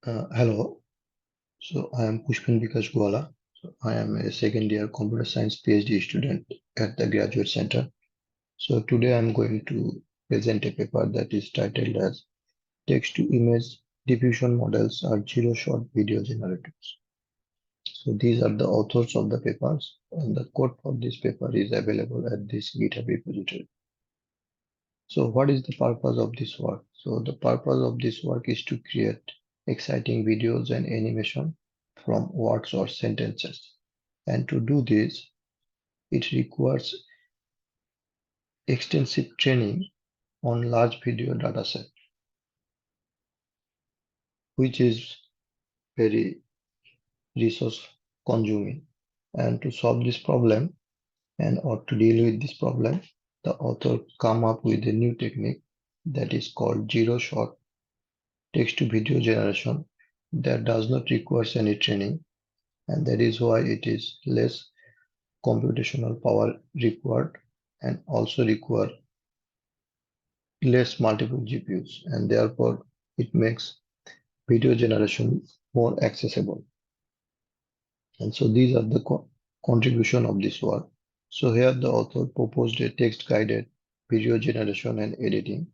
Hello. So I am Pushpin Vikas Gwala. So I am a second year computer science PhD student at the Graduate Center. So today I am going to present a paper that is titled as Text to Image Diffusion Models are Zero Shot Video Generators. So these are the authors of the papers, and the code for this paper is available at this GitHub repository. So what is the purpose of this work? So the purpose of this work is to create exciting videos and animation from words or sentences. And to do this, it requires extensive training on large video dataset, which is very resource consuming. And to solve this problem or to deal with this problem, the author come up with a new technique that is called zero shot text to video generation that does not require any training, and that is why it is less computational power required and also require less multiple GPUs, and therefore it makes video generation more accessible. And so these are the contribution of this work. So here the author proposed a text guided video generation and editing,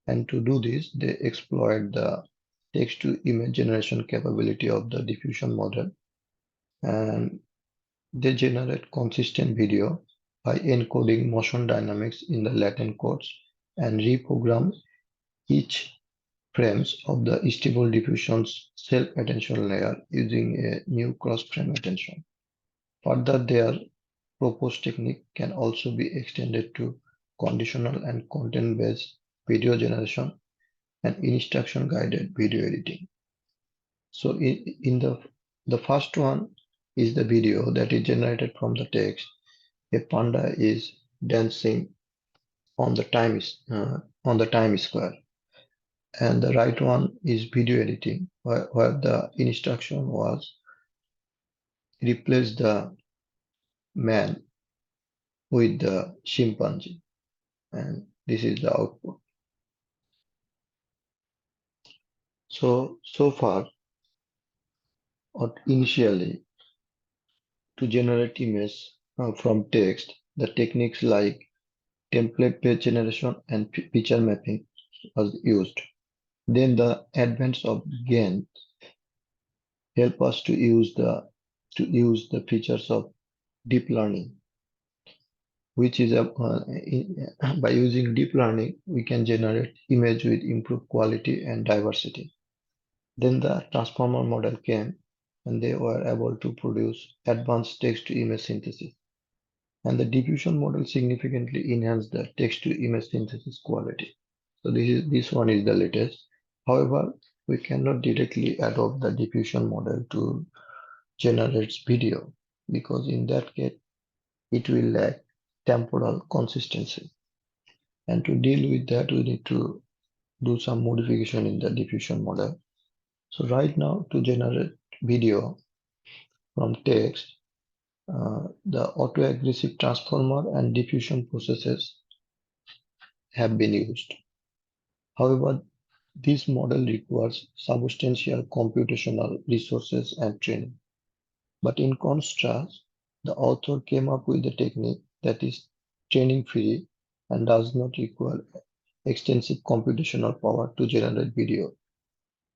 and to do this they exploit the text to image generation capability of the diffusion model, and they generate consistent video by encoding motion dynamics in the latent codes and reprogram each frames of the stable diffusion's self-attention layer using a new cross-frame attention. Further, their proposed technique can also be extended to conditional and content-based video generation and instruction-guided video editing. So in the first one is the video that is generated from the text. A panda is dancing on the time square, and the right one is video editing, where the instruction was replace the man with the chimpanzee, and this is the output. So far, or initially, to generate image from text, the techniques like template-based generation and picture mapping was used. Then the advent of GAN help us to use the features of deep learning, which is by using deep learning we can generate image with improved quality and diversity. Then the transformer model came, and they were able to produce advanced text to image synthesis. And the diffusion model significantly enhanced the text to image synthesis quality. So this one is the latest. However, we cannot directly adopt the diffusion model to generate video, because in that case it will lack temporal consistency. And to deal with that, we need to do some modification in the diffusion model. So right now, to generate video from text, the auto-aggressive transformer and diffusion processes have been used. However, this model requires substantial computational resources and training. But in contrast, the author came up with a technique that is training-free and does not require extensive computational power to generate video.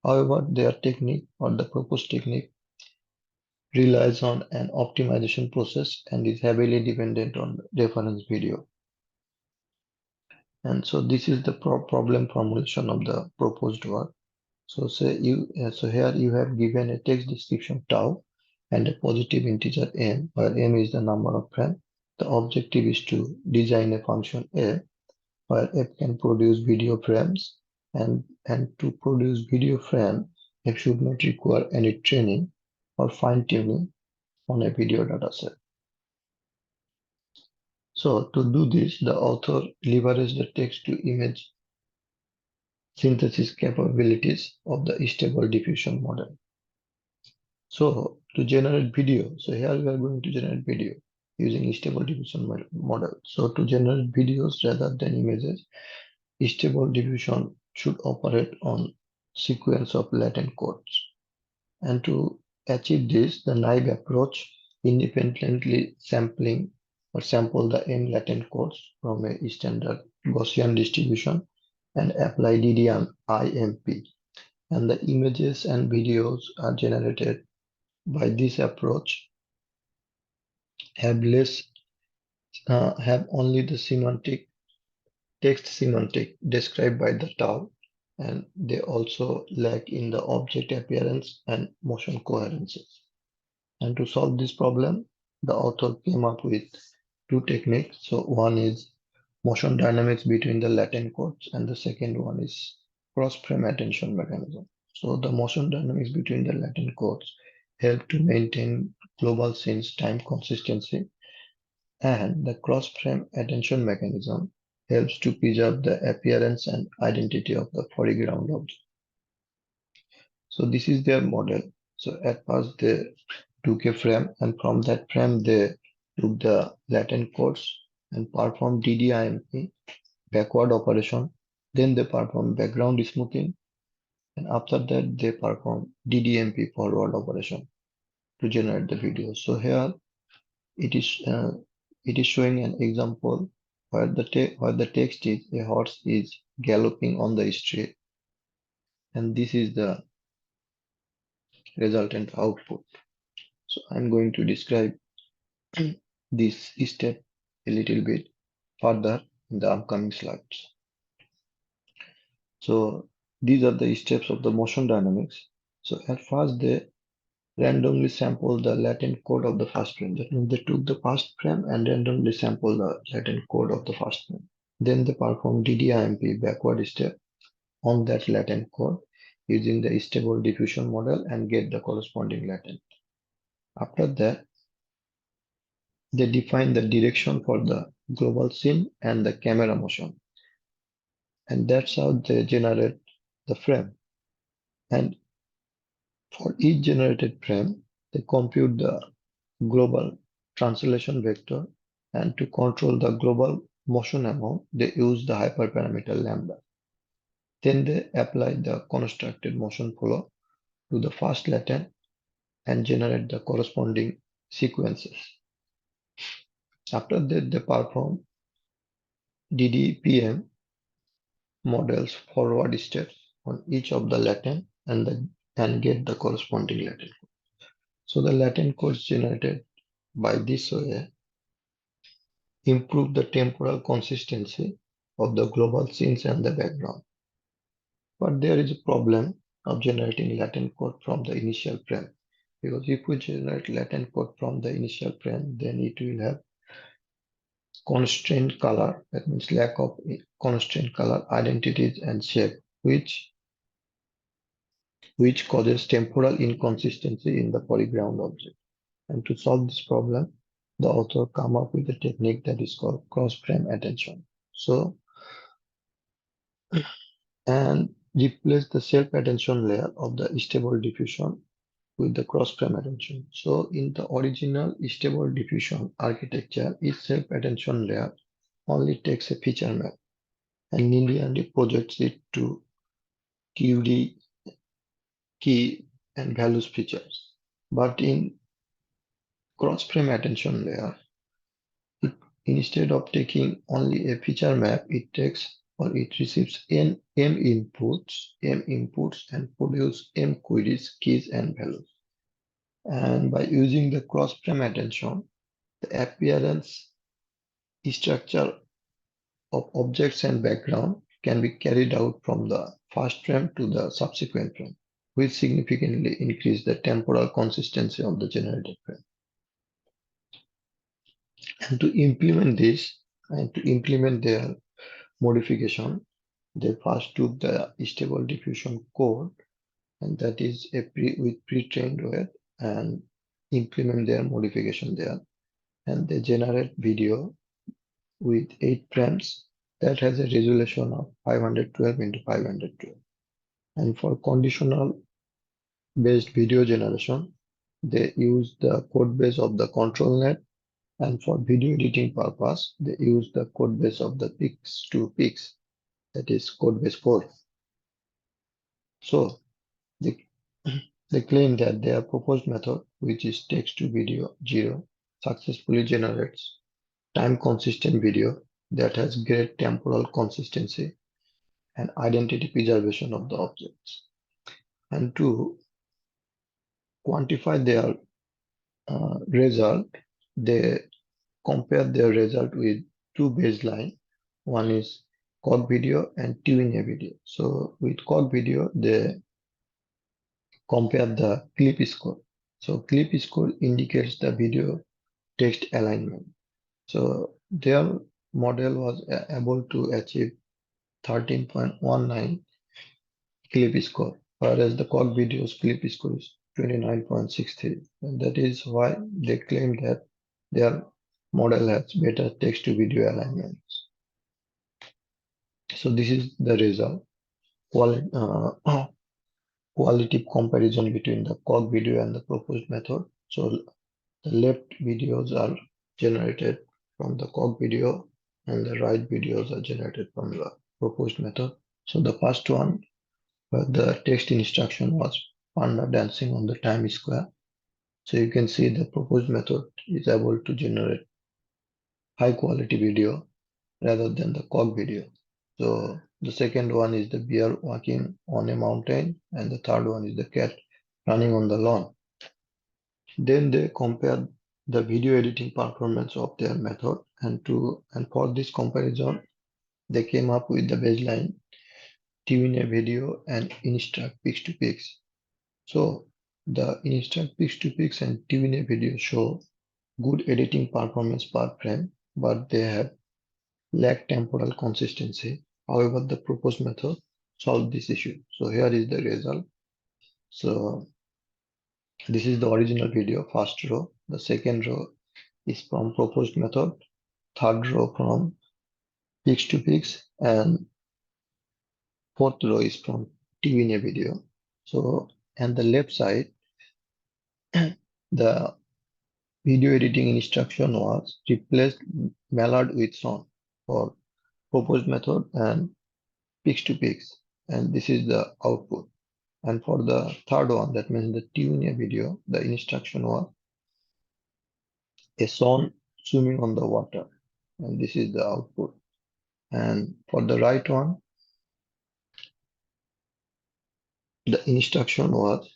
However, their technique or the proposed technique relies on an optimization process and is heavily dependent on reference video. And so this is the problem formulation of the proposed work. So here you have given a text description tau and a positive integer m, where m is the number of frames. The objective is to design a function f, where f can produce video frames, and to produce video frame, f should not require any training or fine-tuning on a video dataset. So to do this, the author leveraged the text-to-image synthesis capabilities of the stable diffusion model. So to generate video, so here we are going to generate video using stable diffusion model. So to generate videos rather than images, stable diffusion should operate on sequence of latent codes. And to achieve this, the naive approach independently sample the n latent codes from a standard Gaussian distribution and apply DDIMP. And the images and videos are generated by this approach have only the text semantic described by the tau, and they also lack in the object appearance and motion coherences. And to solve this problem, the author came up with two techniques. So one is motion dynamics between the latent codes, and the second one is cross-frame attention mechanism. So the motion dynamics between the latent codes help to maintain global scenes time consistency, and the cross-frame attention mechanism helps to preserve the appearance and identity of the foreground object. So this is their model. So at first they took a frame, and from that frame they took the latent codes and performed DDIMP backward operation. Then they performed background smoothing, and after that they performed DDMP forward operation to generate the video. So here it is uh, it is showing an example where the text is a horse is galloping on the street, and this is the resultant output. So I'm going to describe this step a little bit further in the upcoming slides. So these are the steps of the motion dynamics. So at first they randomly sample the latent code of the first frame. That means they took the first frame and randomly sample the latent code of the first frame. Then they perform DDIMP backward step on that latent code using the stable diffusion model and get the corresponding latent. After that, they define the direction for the global scene and the camera motion. And that's how they generate the frame. And for each generated frame, they compute the global translation vector, and to control the global motion amount, they use the hyperparameter lambda. Then they apply the constructed motion flow to the first latent and generate the corresponding sequences. After that, they perform DDPM models forward steps on each of the latent and get the corresponding latent. So the latent codes generated by this way improve the temporal consistency of the global scenes and the background. But there is a problem of generating latent code from the initial frame, because if we generate latent code from the initial frame, then it will have constrained color, that means lack of constrained color identities and shape, which causes temporal inconsistency in the foreground object. And to solve this problem, the author come up with a technique that is called cross-frame attention. So, and replace the self-attention layer of the stable diffusion with the cross-frame attention. So in the original stable diffusion architecture, each self-attention layer only takes a feature map and linearly projects it to QD, key, and values features. But in cross-frame attention layer, instead of taking only a feature map, it takes or it receives m inputs and produce m queries, keys, and values. And by using the cross-frame attention, the appearance structure of objects and background can be carried out from the first frame to the subsequent frame, which significantly increase the temporal consistency of the generated frame. And to implement this, and to implement their modification, they first took the stable diffusion code, and that is with pre-trained weight, and implement their modification there. And they generate video with 8 frames that has a resolution of 512 into 512. And for conditional based video generation, they use the code base of the control net, and for video editing purpose, they use the code base of the Text2Pix, that is code base 4. So the They claim that their proposed method, which is Text2Video-Zero, successfully generates time-consistent video that has great temporal consistency and identity preservation of the objects. And to quantify their result, they compare their result with two baseline. One is cog video and TUNA video. So with cog video, they compare the clip score. So clip score indicates the video text alignment. So their model was able to achieve 13.19 clip score, whereas the cog video's clip score is 29.63. And that is why they claim that their model has better text to video alignments. So this is the result. Qualitative comparison between the cog video and the proposed method. So the left videos are generated from the cog video and the right videos are generated from the proposed method. So the first one, where the text instruction was panda dancing on the time square. So you can see the proposed method is able to generate high quality video rather than the cog video. So the second one is the bear walking on a mountain, and the third one is the cat running on the lawn. Then they compare the video editing performance of their method, and for this comparison, they came up with the baseline TUNA video and Instruct Pix2Pix. So the Instruct Pix2Pix and TUNA video show good editing performance per frame, but they have lack temporal consistency. However, the proposed method solved this issue. So here is the result. So this is the original video, first row. The second row is from proposed method, third row from Pix2Pix, and fourth row is from TVNA video. So, and the left side, the video editing instruction was replaced Mallard with Son for proposed method and Pix2Pix, and this is the output. And for the third one, that means the TUNA video, the instruction was a swan swimming on the water, and this is the output. And for the right one, the instruction was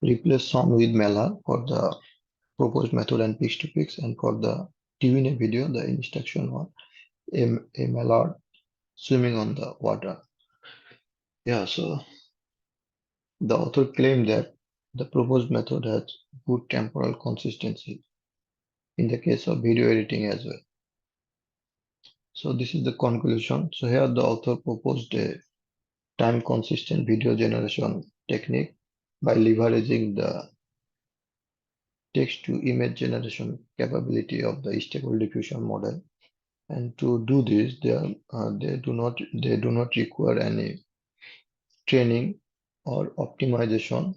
replace swan with Mela for the proposed method and Pix2Pix, and for the TUNA video, the instruction was a mallard swimming on the water. Yeah, so the author claimed that the proposed method has good temporal consistency in the case of video editing as well. So this is the conclusion. So here the author proposed a time-consistent video generation technique by leveraging the text-to-image generation capability of the stable diffusion model. And to do this, they do not require any training or optimization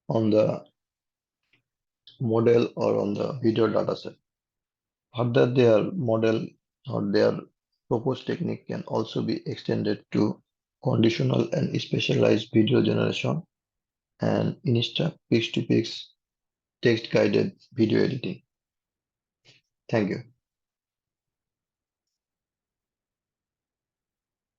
on the model or on the video dataset. Further, their model or their proposed technique can also be extended to conditional and specialized video generation and Insta Pix2Pix text guided video editing. Thank you.